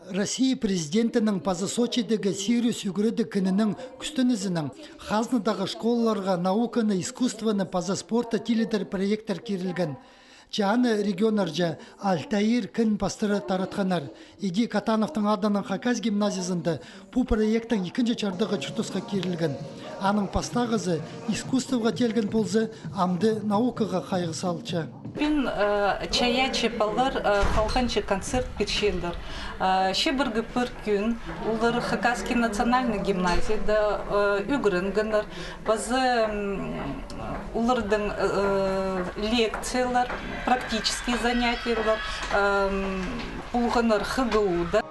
Россия президентінің пазы Сочидегі Сириус үгіреді күнінің күстінізінің Хазныдағы школаларға науканы, искусствоны, паза спорта теледер проекттер керілген. Чаны регионаржа Алтайыр күн пастыры таратқанар. Иди Катановтың аданың Хаказ гимназиясында бұл проекттің екінші чардығы чұртысқа керілген. Аның пастағызы искусствоға телген болзы, амды наукаға қайғы салча. Мен чаячы балар қалғанчы концерт бершендір. Шебіргі бір күн олар Хакасский национальный гимназияда үгірінгінір. Базы олардың лекциялар, практические занятиялар болғаныр ХГУ-да.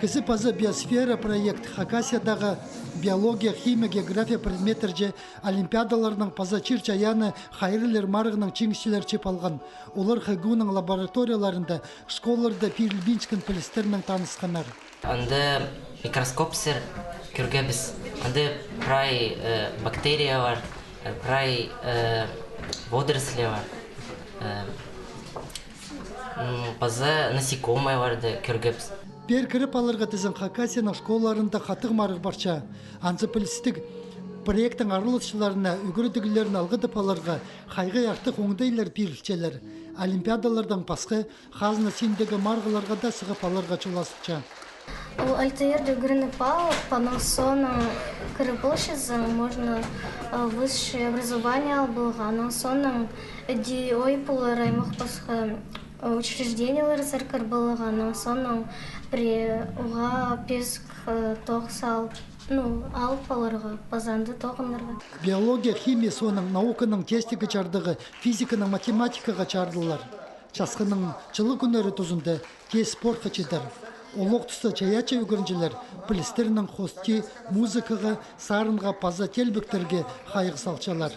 Кізі пазы биосфера проект Хакасиядағы биология, химия, география предметтерже олимпиадаларының паза чирчаяны хайрылер марығының чеңшілер чеп алған. Олар ХГУ-ның лабораторияларында, школаларда пирилбинчкін пілістерінің танысқанар. Анда микроскопсер көргебіз. Анда прай бактерия бар, прай водоросли бар. Паза насекомые барды көргебіз. Бер кіріп алырға тізін Хакасияның школаларында қатық марық барча. Анципалистік проекттің арылышыларына, үгірдігілерін алғыдып алырға қайғы артық оңдайлар пирілчелер. Олимпиадалардан пасқы қазына сендегі марғыларға да сығып алырға чуласықча. Алтайырды үгіріні пал, паның соның кіріпілшізің, можно высшее образование албылға, соның әді ой пулы раймық пасқы учреждениялар саркар балығаны, соның при уға песк тоқсал, алып алырға, базанды тоғынырға. Биология, химия соның науканың тестігі чардығы, физиканың математикаға чардылар. Часқының жылы күнері тұзында тез спортқа чедар. Олық тұста чаяча үгірінжілер, білістерінің хости, музыкаға, сарынға, паза телбіктерге қайғы салчалар.